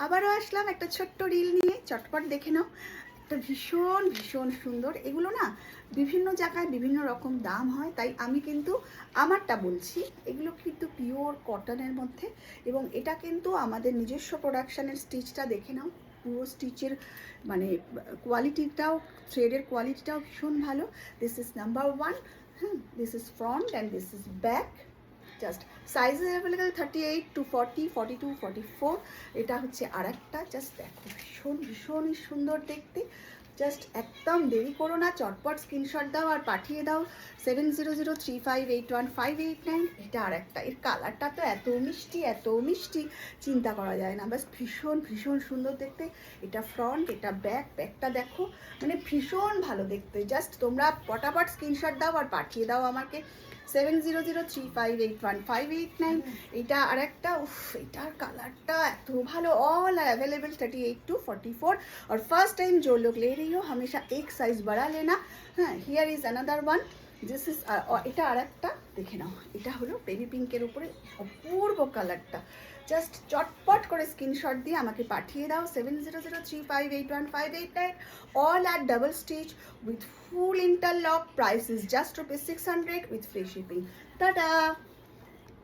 আবারও আসলাম একটা ছোট্ট রিল নিয়ে, চটপট দেখে নাও। একটা ভীষণ ভীষণ সুন্দর, এগুলো না বিভিন্ন জায়গায় বিভিন্ন রকম দাম হয়, তাই আমি কিন্তু আমারটা বলছি। এগুলো কিন্তু পিওর কটনের মধ্যে, এবং এটা কিন্তু আমাদের নিজস্ব প্রোডাকশানের। স্টিচটা দেখে নাও, পুরো স্টিচের মানে কোয়ালিটিটাও, থ্রেডের কোয়ালিটিটাও ভীষণ ভালো। This is number one. This is front and this is back. Just sizes available 38 to 40, 42, 44। এটা হচ্ছে আর একটা। জাস্ট দেখো, ভীষণ ভীষণই সুন্দর দেখতে। জাস্ট একদম দেরি করো না, চটপট স্ক্রিনশট দাও আর পাঠিয়ে দাও 7003581589। এটা আর একটা, এর কালারটা তো এত মিষ্টি, এত মিষ্টি, চিন্তা করা যায় না। বাস ভীষণ ভীষণ সুন্দর দেখতে। এটা ফ্রন্ট, এটা ব্যাক। ব্যাকটা দেখো, মানে ভীষণ ভালো দেখতে। জাস্ট তোমরা পটাপট স্ক্রিনশট দাও আর পাঠিয়ে দাও আমাকে 7003581589। এটা আর একটা, উফ, এটার কালারটা এত ভালো। All are available 38 to 44। और फर्स्ट टाइम जो लोग ले रही हो हमेशा एक साइज बड़ा लेना। हाँ, here is another one. This is, এটা আর একটা দেখে নাও। এটা হলো বেবি পিঙ্কের উপরে অপূর্ব কালারটা। জাস্ট চটপট করে স্ক্রিনশট দিয়ে আমাকে পাঠিয়ে দাও 7003581589। All are double stitch with full interlock. Price is just ₹600 with free shipping. Ta-da!